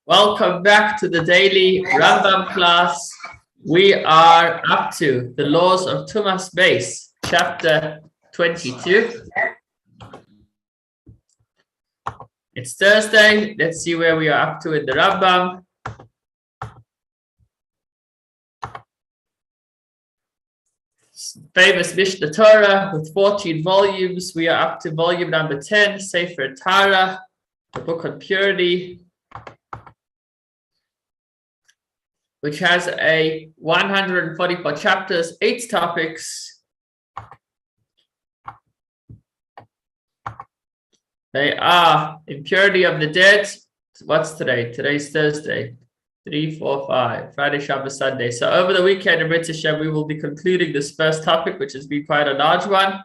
Welcome back to the daily Rambam class. We are up to the laws of Tumas Meis, chapter 22. It's Thursday. Let's see where we are up to in the Rambam. Famous Mishnah Torah with 14 volumes. We are up to volume number 10, Sefer Tara, the book on purity, which has a 144 chapters, 8 topics. They are impurity of the dead. What's today? Today's Thursday. 3, 4, 5. Friday, Shabbos, Sunday. So over the weekend in Brit Hashem, we will be concluding this first topic, which has been quite a large one.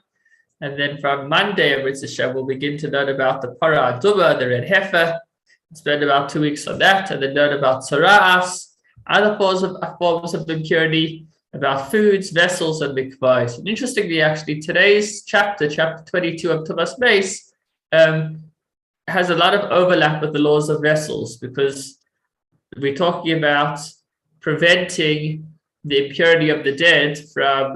And then from Monday in Brit Hashem, we'll begin to learn about the Para Aduma, the red heifer. Spend about 2 weeks on that, and then learn about Tzara'as, other forms of impurity, about foods, vessels, and mikvahs. And interestingly, actually, today's chapter 22 of Tumas Meis, has a lot of overlap with the laws of vessels, because we're talking about preventing the impurity of the dead from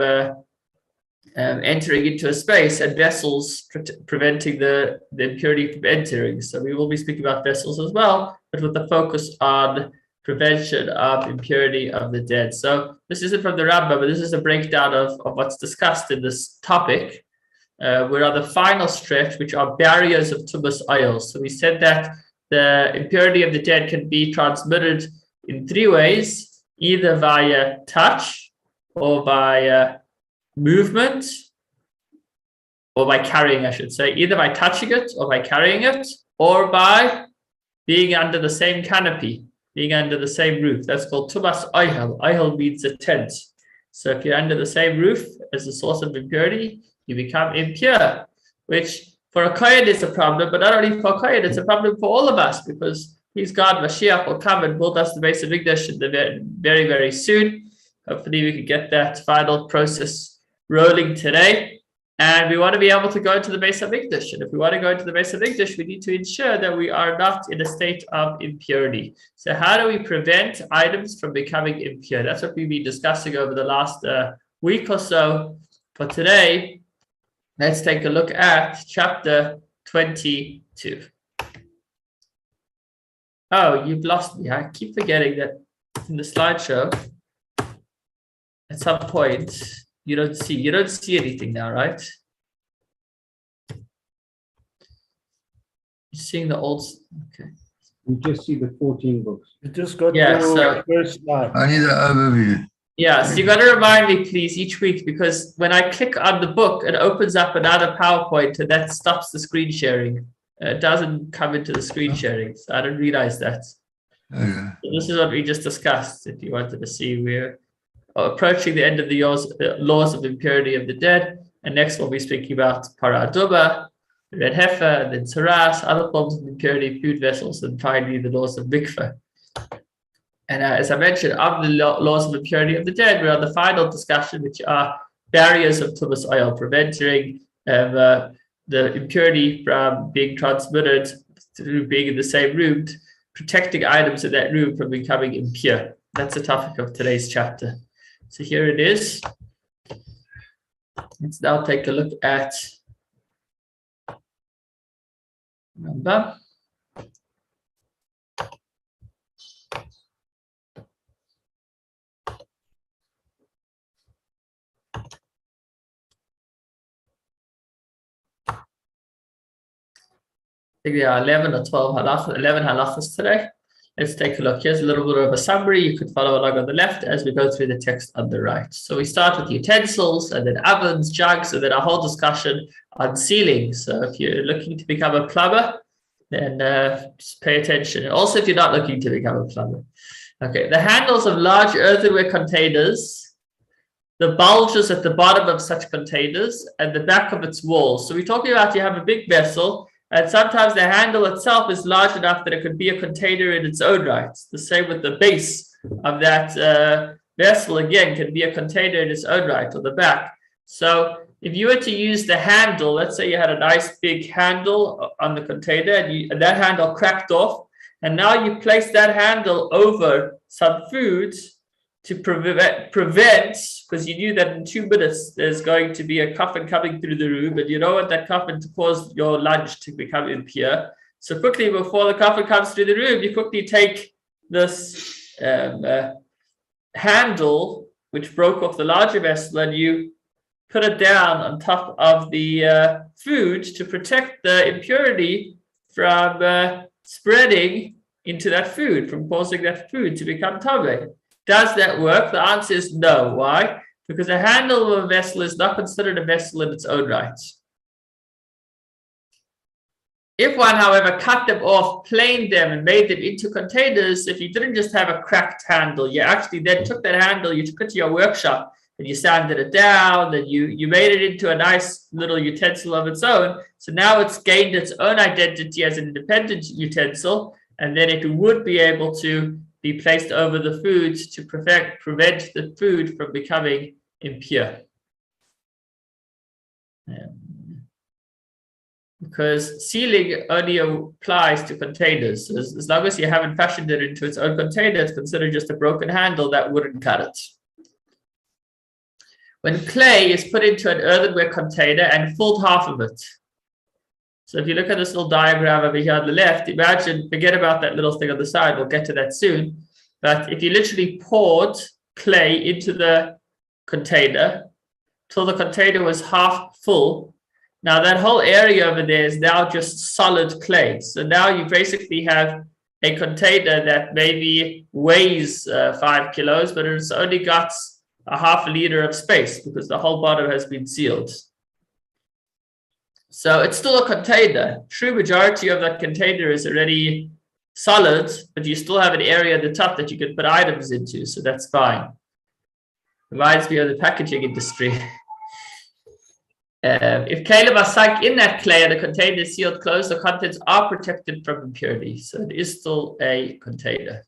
entering into a space, and vessels preventing the impurity from entering. So we will be speaking about vessels as well, but with the focus on prevention of impurity of the dead. So this isn't from the Rambam, but this is a breakdown of what's discussed in this topic. We're on the final stretch, which are barriers of Tumas oil. So we said that the impurity of the dead can be transmitted in 3 ways, either via touch, or via movement, or by carrying, I should say, either by touching it or by carrying it, or by being under the same canopy, being under the same roof. That's called Tumas oil. Oil means a tent. So if you're under the same roof as the source of impurity, you become impure, which for a Kohen is a problem, but not only for a Kohen, it's a problem for all of us, because please God, Mashiach will come and build us the Meis very, very soon. Hopefully we can get that final process rolling today. And we want to be able to go into the Meis HaMikdash. And if we want to go into the Meis HaMikdash, we need to ensure that we are not in a state of impurity. So how do we prevent items from becoming impure? That's what we've been discussing over the last week or so. For today, let's take a look at chapter 22. Oh, you've lost me. I keep forgetting that in the slideshow, at some point, you don't see anything now, right? You're seeing the old, okay. You just see the 14 books. You just got the first slide. I need an overview. Yeah, so you got to remind me, please, each week, because when I click on the book, it opens up another PowerPoint, and that stops the screen sharing. It doesn't come into the screen sharing, so I didn't realize that. Okay. So this is what we just discussed. If you wanted to see, we're approaching the end of the laws of impurity of the dead, and next we'll be speaking about Para Aduma, red heifer, and then Tzara'as, other forms of impurity, food vessels, and finally the laws of mikvah. And as I mentioned, of the laws of impurity of the dead, we're on the final discussion, which are barriers of Tumas oil, preventing the impurity from being transmitted through being in the same room, protecting items in that room from becoming impure. That's the topic of today's chapter. So here it is. Let's now take a look at Rambam. I think there are 11 or 12 halachas, 11 halachas today. Let's take a look. Here's a little bit of a summary. You could follow along on the left as we go through the text on the right. So we start with utensils, and then ovens, jugs, and then a whole discussion on sealing. So if you're looking to become a plumber, then just pay attention. And also if you're not looking to become a plumber. Okay, the handles of large earthenware containers, the bulges at the bottom of such containers, and the back of its walls. So we're talking about you have a big vessel, and sometimes the handle itself is large enough that it could be a container in its own right. The same with the base of that vessel, again, can be a container in its own right, or the back. So if you were to use the handle, let's say you had a nice big handle on the container, and that handle cracked off, And now you place that handle over some food to prevent, because you knew that in 2 minutes there's going to be a coffin coming through the room, and you don't want that coffin to cause your lunch to become impure. So quickly, before the coffin comes through the room, you quickly take this handle, which broke off the larger vessel, and you put it down on top of the food to protect the impurity from spreading into that food, from causing that food to become tame. Does that work? The answer is no. Why? Because a handle of a vessel is not considered a vessel in its own right. If one, however, cut them off, planed them, and made them into containers, if you didn't just have a cracked handle, you actually then took that handle, you took it to your workshop, and you sanded it down, and you made it into a nice little utensil of its own. So now it's gained its own identity as an independent utensil, and then it would be able to be placed over the food to prevent the food from becoming impure. Because sealing only applies to containers. As long as you haven't fashioned it into its own container, it's considered just a broken handle that wouldn't cut it. When clay is put into an earthenware container and filled half of it. So if you look at this little diagram over here on the left, imagine, forget about that little thing on the side, we'll get to that soon. But if you literally poured clay into the container till the container was half full, now that whole area over there is now just solid clay. So now you basically have a container that maybe weighs 5 kilos, but it's only got a half a liter of space because the whole bottom has been sealed. So it's still a container. True majority of that container is already solid, but you still have an area at the top that you can put items into, so that's fine. Reminds me of the packaging industry. If kalim are sunk in that clay and the container is sealed closed, the contents are protected from impurity, so it is still a container.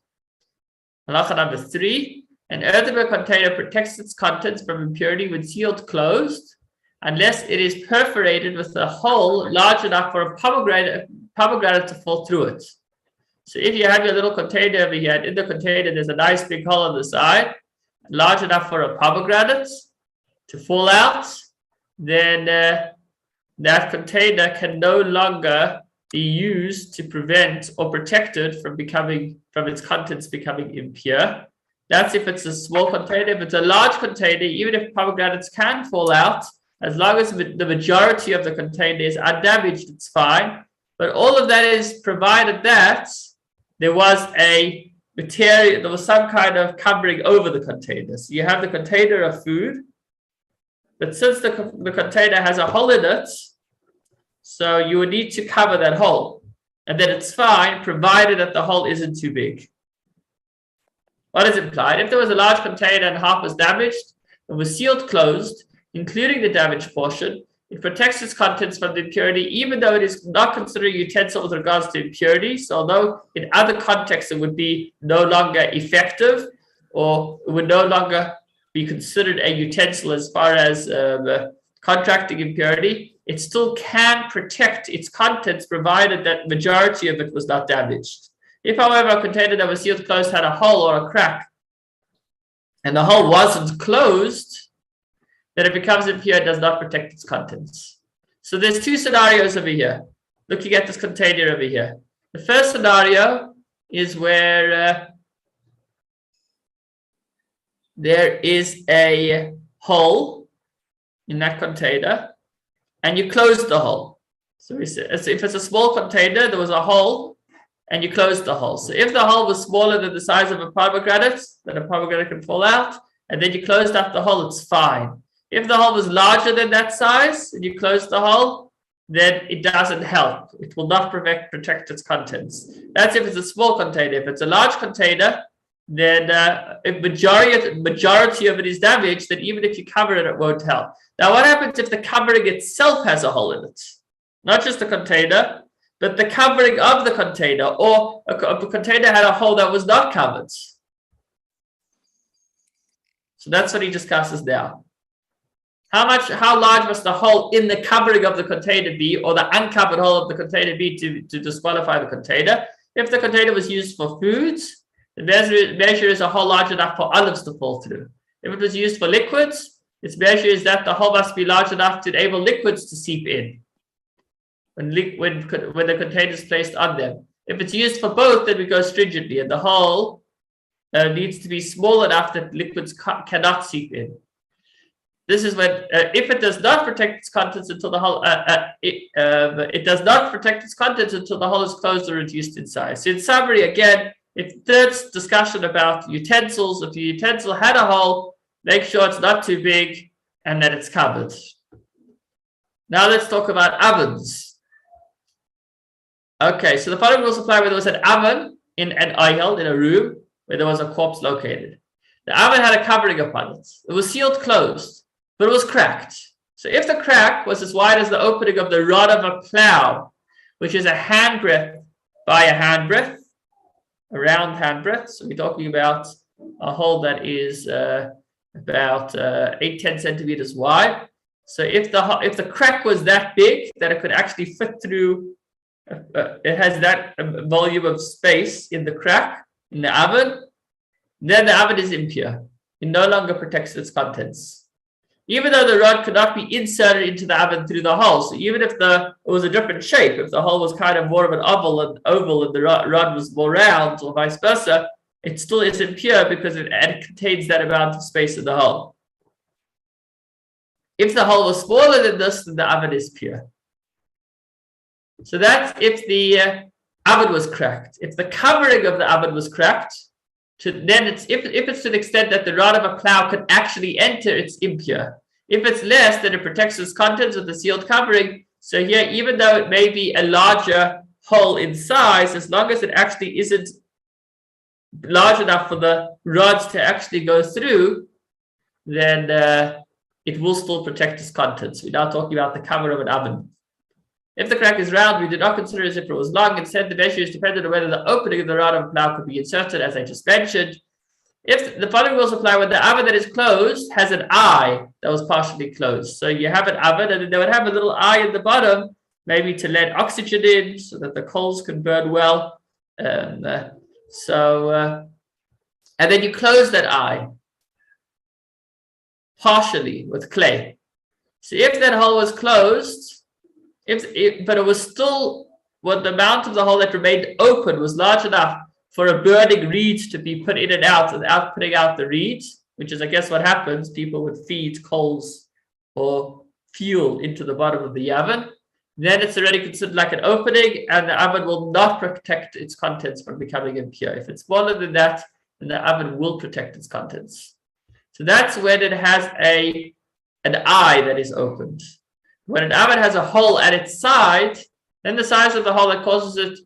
Halacha number 3, an earthenware container protects its contents from impurity when sealed closed, unless it is perforated with a hole large enough for a pomegranate to fall through it. So if you have your little container over here, and in the container there's a nice big hole on the side, large enough for a pomegranate to fall out, then that container can no longer be used to prevent or protect it from its contents becoming impure. That's if it's a small container. If it's a large container, even if pomegranates can fall out, as long as the majority of the container is undamaged, it's fine. But all of that is provided that there was a material, there was some kind of covering over the container. So you have the container of food, but since the container has a hole in it, so you would need to cover that hole. And then it's fine, provided that the hole isn't too big. What is implied? If there was a large container and half was damaged, it was sealed closed, including the damaged portion, it protects its contents from the impurity, even though it is not considered a utensil with regards to impurity. So although in other contexts it would be no longer effective, or it would no longer be considered a utensil as far as contracting impurity, it still can protect its contents provided that majority of it was not damaged. If, however, a container that was sealed closed had a hole or a crack, and the hole wasn't closed, then it becomes impure and does not protect its contents. So there's 2 scenarios over here, looking at this container over here. The first scenario is where there is a hole in that container, and you close the hole. So if it's a small container, there was a hole, and you close the hole. So if the hole was smaller than the size of a pomegranate, then a pomegranate can fall out, and then you closed up the hole, it's fine. If the hole was larger than that size, and you close the hole, then it doesn't help. It will not protect its contents. That's if it's a small container. If it's a large container, then if majority of it is damaged, then even if you cover it, it won't help. Now, what happens if the covering itself has a hole in it? Not just the container, but the covering of the container, or a container had a hole that was not covered. So that's what he discusses now. How large must the hole in the covering of the container be, or the uncovered hole of the container be, to disqualify the container? If the container was used for foods, the measure is a hole large enough for olives to fall through. If it was used for liquids, its measure is that the hole must be large enough to enable liquids to seep in when the container is placed on them. If it's used for both, then we go stringently, and the hole needs to be small enough that liquids cannot seep in. This is when, if it does not protect its contents until the hole, it does not protect its contents until the hole is closed or reduced in size. So in summary, again, if third discussion about utensils, if the utensil had a hole, make sure it's not too big and that it's covered. Now let's talk about ovens. Okay, so the following rules apply where there was an oven in an oihel, in a room where there was a corpse located. The oven had a covering upon it. It was sealed closed, but it was cracked. So if the crack was as wide as the opening of the rod of a plow, which is a handbreadth by a handbreadth, a round handbreadth, so we're talking about a hole that is about 8-10 centimeters wide. So if the crack was that big that it could actually fit through, it has that volume of space in the crack in the oven, then the oven is impure. It no longer protects its contents. Even though the rod could not be inserted into the oven through the hole, so even if it was a different shape, if the hole was kind of more of an oval and the rod was more round or vice versa, it still is impure because it contains that amount of space in the hole. If the hole was smaller than this, then the oven is pure. So that's if the oven was cracked. If the covering of the oven was cracked, then if it's to the extent that the rod of a plow could actually enter, it's impure. If it's less, then it protects its contents with a sealed covering. So here, even though it may be a larger hole in size, as long as it actually isn't large enough for the rods to actually go through, then it will still protect its contents. We're now talking about the cover of an oven. If the crack is round, we do not consider it as if it was long. Instead, the measure is dependent on whether the opening of the rod of a plow could be inserted, as I just mentioned. If the following rules apply when the oven that is closed has an eye that was partially closed. So you have an oven, and then they would have a little eye in the bottom, maybe to let oxygen in so that the coals can burn well. And then you close that eye partially with clay. So if that hole was closed, but it was still, the amount of the hole that remained open was large enough for a burning reed to be put in and out without putting out the reed, which is, I guess, what happens. People would feed coals or fuel into the bottom of the oven. Then it's already considered like an opening, and the oven will not protect its contents from becoming impure. If it's smaller than that, then the oven will protect its contents. So that's when it has an eye that is opened. When an oven has a hole at its side, then the size of the hole that causes it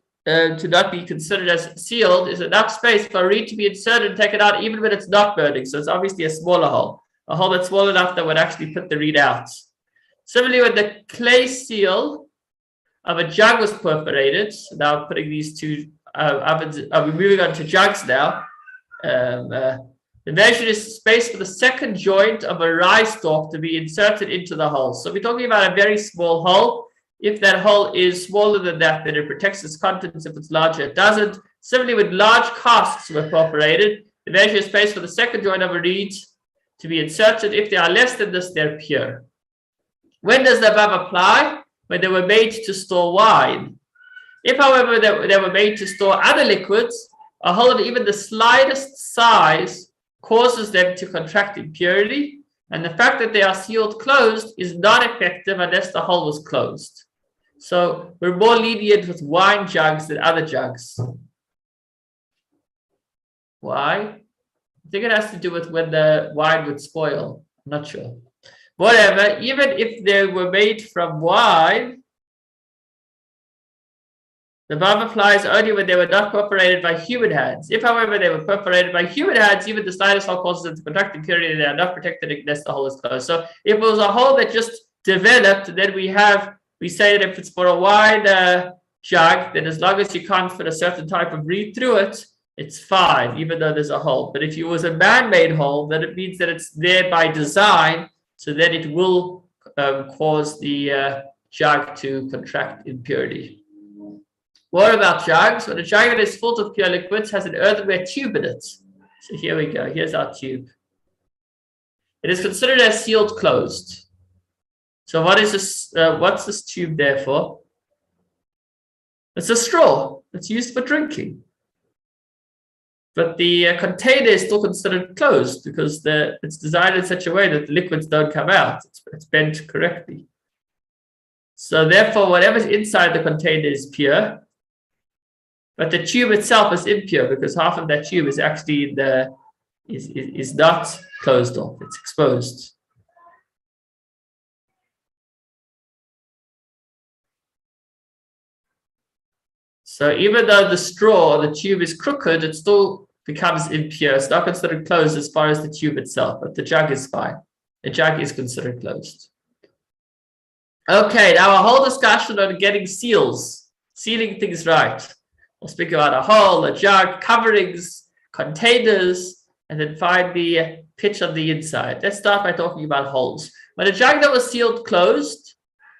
to not be considered as sealed is enough space for a reed to be inserted and taken out even when it's not burning. So it's obviously a smaller hole, a hole that's small enough that would actually put the reed out. Similarly, when the clay seal of a jug was perforated, so now putting these two ovens, we're moving on to jugs now. The measure is space for the second joint of a rye stalk to be inserted into the hole. So we're talking about a very small hole. If that hole is smaller than that, then it protects its contents. If it's larger, it doesn't. Similarly, when large casks were perforated, the measure is space for the second joint of a reed to be inserted. If they are less than this, they're pure. When does the above apply? When they were made to store wine. If, however, they were made to store other liquids, a hole of even the slightest size causes them to contract impurity, and the fact that they are sealed closed is not effective unless the hole was closed. So we're more lenient with wine jugs than other jugs. Why? I think it has to do with when the wine would spoil. I'm not sure. Whatever, even if they were made from wine, the above applies only when they were not perforated by human hands. If, however, they were perforated by human hands, even the slightest hole causes them to contract impurity, and they are not protected unless the hole is closed. So if it was a hole that just developed, then we say that if it's for a wine jug, then as long as you can't fit a certain type of reed through it, it's fine, even though there's a hole. But if it was a man-made hole, then it means that it's there by design, so that it will cause the jug to contract impurity. What about jugs? When a jug that is full of pure liquids has an earthenware tube in it. So here we go. Here's our tube. It is considered as sealed closed. So what is this? What's this tube there for? It's a straw. It's used for drinking. But the container is still considered closed because it's designed in such a way that the liquids don't come out. It's bent correctly. So therefore, whatever's inside the container is pure. But the tube itself is impure because half of that tube is actually is not closed off. It's exposed. So even though the straw or the tube is crooked, it still becomes impure. It's not considered closed as far as the tube itself, but the jug is fine. The jug is considered closed. Okay, now a whole discussion on getting seals, sealing things right. We'll speak about a hole, a jug, coverings, containers, and then finally the pitch on the inside. Let's start by talking about holes. When a jug that was sealed closed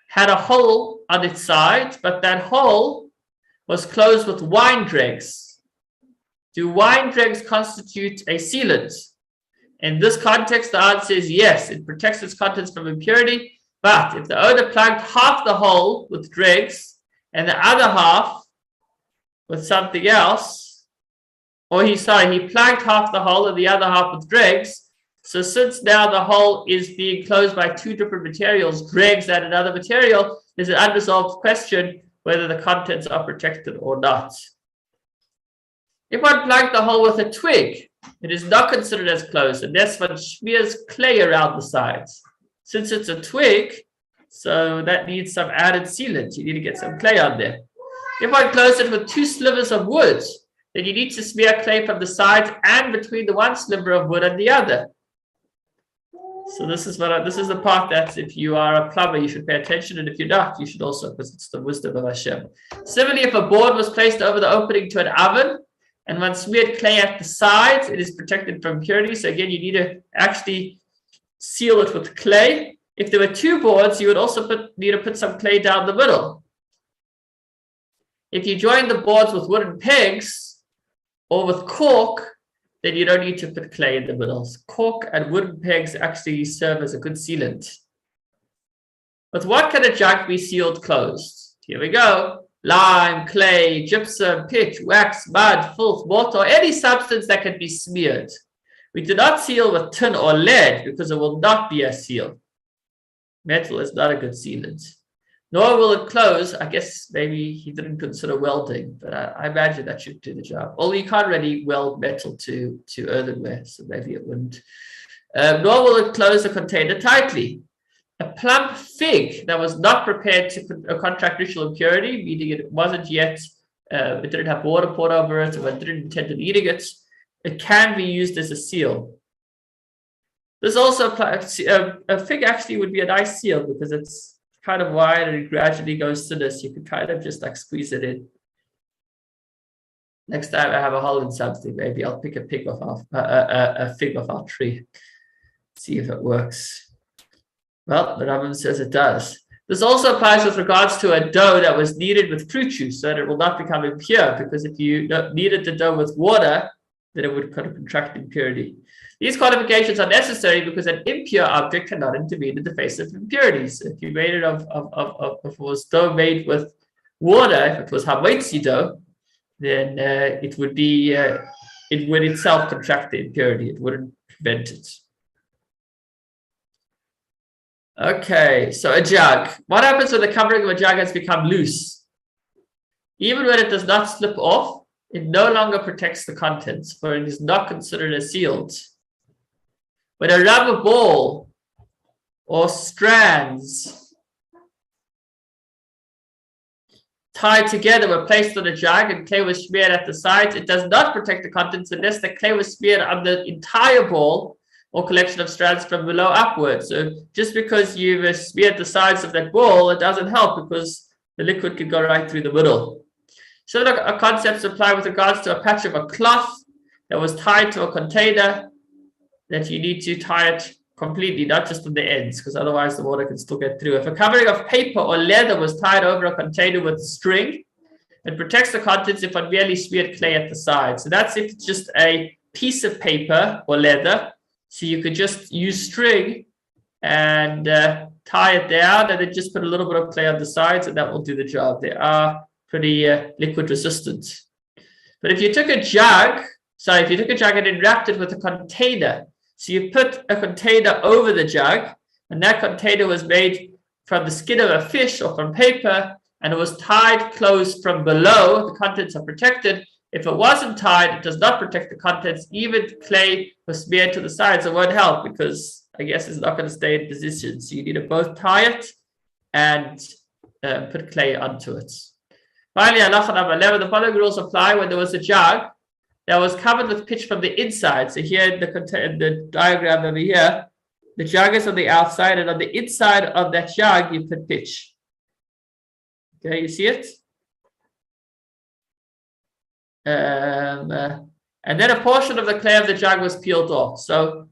had a hole on its side, but that hole was closed with wine dregs. Do wine dregs constitute a sealant? In this context, the answer is yes. It protects its contents from impurity, but if the owner plugged half the hole with dregs and the other half with something else, or he plugged half the hole and the other half with dregs, so since now the hole is being closed by two different materials, dregs and another material, there's an unresolved question whether the contents are protected or not. If one plugged the hole with a twig, it is not considered as closed unless one smears clay around the sides. Since it's a twig, so that needs some added sealant. You need to get some clay on there. If one closed it with two slivers of wood, then you need to smear clay from the sides and between the one sliver of wood and the other. So this is the part that if you are a plumber, you should pay attention, and if you're not, you should also, because it's the wisdom of Hashem. Similarly, if a board was placed over the opening to an oven and one smeared clay at the sides, it is protected from impurity. So again, you need to actually seal it with clay. If there were two boards, you would also need to put some clay down the middle. If you join the boards with wooden pegs or with cork, then you don't need to put clay in the middle. Cork and wooden pegs actually serve as a good sealant. With what can a jug be sealed closed? Here we go. Lime, clay, gypsum, pitch, wax, mud, filth, mortar, or any substance that can be smeared. We do not seal with tin or lead because it will not be a seal. Metal is not a good sealant. Nor will it close. I guess maybe he didn't consider welding, but I imagine that should do the job. Although you can't really weld metal to earthenware, so maybe it wouldn't. Nor will it close the container tightly. A plump fig that was not prepared to contract ritual impurity, meaning it wasn't yet, it didn't have water poured over it, or it didn't intend on eating it, it can be used as a seal. This also applies. A fig actually would be a nice seal because it's kind of wide and it gradually goes to this. You could kind of just like squeeze it in. Next time I have a hole in something, maybe I'll pick a fig off our tree, see if it works. Well, the Rambam says it does. This also applies with regards to a dough that was kneaded with fruit juice, so that it will not become impure, because if you kneaded the dough with water, then it would kind of contract impurity. These qualifications are necessary because an impure object cannot intervene in the face of impurities. If you made it if it was dough made with water, if it was hamaitzi dough, then it would itself contract the impurity. It wouldn't prevent it. Okay, so a jug. What happens when the covering of a jug has become loose? Even when it does not slip off, it no longer protects the contents, for it is not considered as sealed. When a rubber ball or strands tied together were placed on a jug and clay was smeared at the sides, it does not protect the contents unless the clay was smeared on the entire ball or collection of strands from below upwards. So just because you've smeared the sides of that ball, it doesn't help because the liquid could go right through the middle. Similar concepts apply with regards to a patch of a cloth that was tied to a container, that you need to tie it completely, not just on the ends, because otherwise the water can still get through. If a covering of paper or leather was tied over a container with string, It protects the contents if one merely smeared clay at the side. So that's if it's just a piece of paper or leather. So you could just use string and tie it down and then just put a little bit of clay on the sides and that will do the job. They are pretty liquid resistant. But if you took a jug and then wrapped it with a container, so you put a container over the jug and that container was made from the skin of a fish or from paper and it was tied closed from below, the contents are protected. If it wasn't tied, it does not protect the contents. Even clay was smeared to the sides, it won't help because I guess it's not going to stay in position. So you need to both tie it and put clay onto it. Finally, halacha number 11, the following rules apply when there was a jug that was covered with pitch from the inside. So here in the diagram over here, the jug is on the outside and on the inside of that jug, you put pitch. Okay, you see it? And then a portion of the clay of the jug was peeled off. So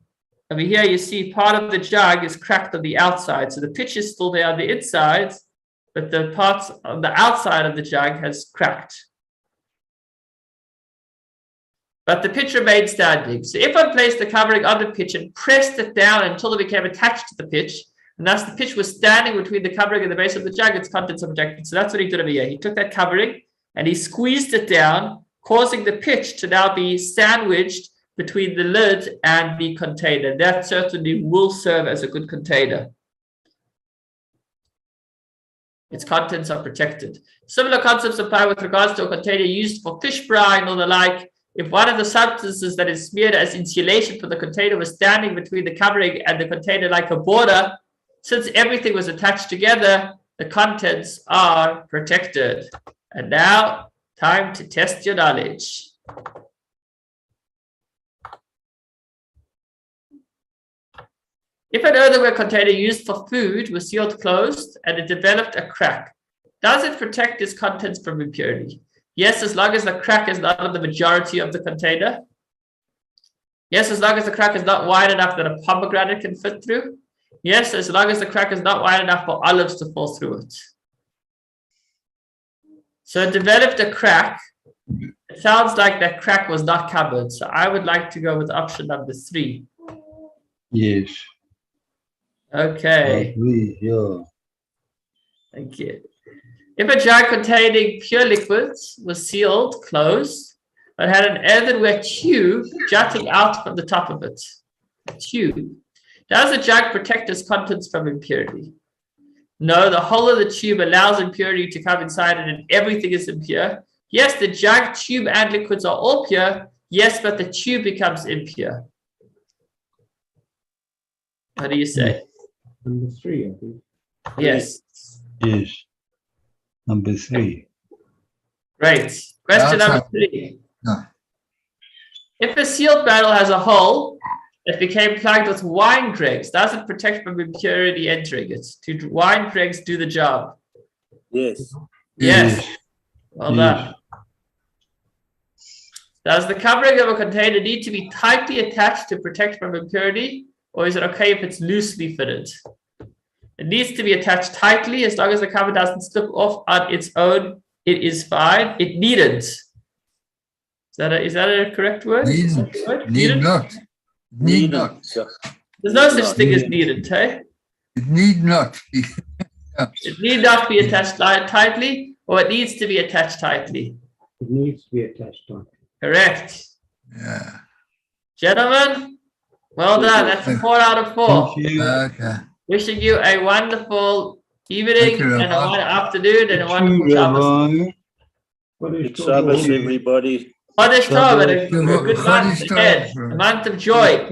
over here, you see part of the jug is cracked on the outside. So the pitch is still there on the inside, but the parts on the outside of the jug has cracked. But the pitch remained standing. So if I placed the covering on the pitch and pressed it down until it became attached to the pitch, and thus the pitch was standing between the covering and the base of the jug, its contents are protected. So that's what he did over here. He took that covering and he squeezed it down, causing the pitch to now be sandwiched between the lid and the container. That certainly will serve as a good container. Its contents are protected. Similar concepts apply with regards to a container used for fish brine or the like. If one of the substances that is smeared as insulation for the container was standing between the covering and the container like a border, since everything was attached together, the contents are protected. And now, time to test your knowledge. If an earthenware container used for food was sealed closed and it developed a crack, does it protect its contents from impurity? Yes, as long as the crack is not on the majority of the container. Yes, as long as the crack is not wide enough that a pomegranate can fit through. Yes, as long as the crack is not wide enough for olives to fall through it. So it developed a crack. It sounds like that crack was not covered. So I would like to go with option number 3. Yes. Okay. Yeah. Thank you. If a jug containing pure liquids was sealed, closed, but had an earthenware tube jutting out from the top of it, a tube, does the jug protect its contents from impurity? No, the whole of the tube allows impurity to come inside it and everything is impure. Yes, the jug, tube, and liquids are all pure. Yes, but the tube becomes impure. What do you say? Number 3, I think. Yes. Yes. Number 3. Great. Question number 3. No. If a sealed barrel has a hole that became plugged with wine dregs, does it protect from impurity entering it? Do wine dregs do the job? Yes. Yes. Well done. Does the covering of a container need to be tightly attached to protect from impurity, or is it okay if it's loosely fitted? It needs to be attached tightly. As long as the cover doesn't slip off on its own, it is fine. It needn't. Is that a correct word? Need not. Need not. There's no such thing as needed, hey? It need not. It need not be attached tightly, or it needs to be attached tightly. It needs to be attached tightly. Correct. Yeah. Gentlemen, well done. That's a 4 out of 4. Okay. Wishing you a wonderful evening you, and a Rabbi. wonderful afternoon and a wonderful Shabbos. Good Shabbos, everybody. Chodesh Tov and a Shabbos. good month Chodesh ahead, Tov. a month of joy.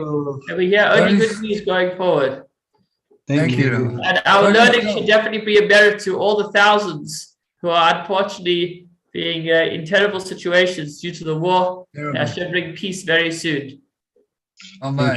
And we hear only good news going forward. Thank you. And our Chodesh learning Tov. should definitely be a merit to all the thousands who are unfortunately being in terrible situations due to the war. Terrible. That should bring peace very soon. Amen.